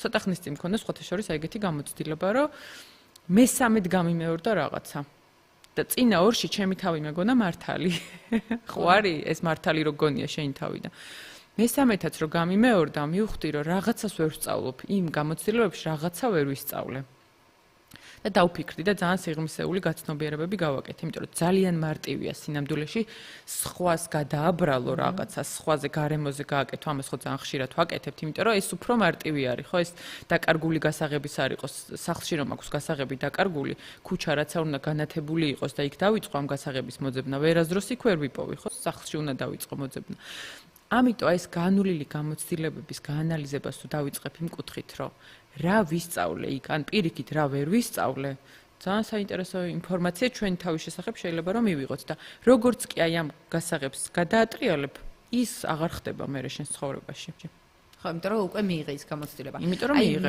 ცოტა ხნის წინ მქონდა სხვათა შორის ეგეთი გამოცდილება, რომ მესამედ გამიმეორდა რაღაცა. და წინა ორში ჩემი თავი მეგონა მართალი. ხო არის ეს მართალი რო გონია შენი თავი და მესამედაც რო გამიმეორდა, მივხვდი რომ რაღაცას ვერ ვსწავლობ, იმ გამოცდილებებში რაღაცა ვერ ვისწავლე. და დავფიქრდი და ძალიან სიღრმისეული გაცნობიერებები გავაკეთე, იმიტომ რომ ძალიან მარტივია სინამდვილეში სხვას გადააბრალო რაღაცას, სხვაზე გარემოზე გააკეთო, ამას ხო ძალიან ხშირად ვაკეთებთ, იმიტომ რომ ეს უფრო მარტივი არის, ხო ეს დაკარგული გასაღებიც არ იყოს, სახლში რომ აქვს გასაღები დაკარგული, ქუჩა რაცა უნდა განათებული იყოს და იქ დავიწყო ამ გასაღების მოძებნა, ვერასდროს იქ ვერ ვიპოვი, ხო სახლში უნდა დავიწყო მოძებნა. ამიტომ ეს განვლილი გამოცდილებების გაანალიზებას თუ დავიწყებ იმ კუთხით, რომ რა ვისწავლე იქ, ან პირიქით რა ვერ ვისწავლე, ძალიან საინტერესო ინფორმაცია ჩვენი თავის შესახებ შეიძლება რომ მივიღოთ და როგორც კი აი ამ გასაღებს გადაატრიალებ, ის აღარ ხდება მერე შენს ცხოვრებაში. ხო, იმიტომ რომ უკვე მიიღე ის გამოცდილება. იმიტომ რომ მიიღე.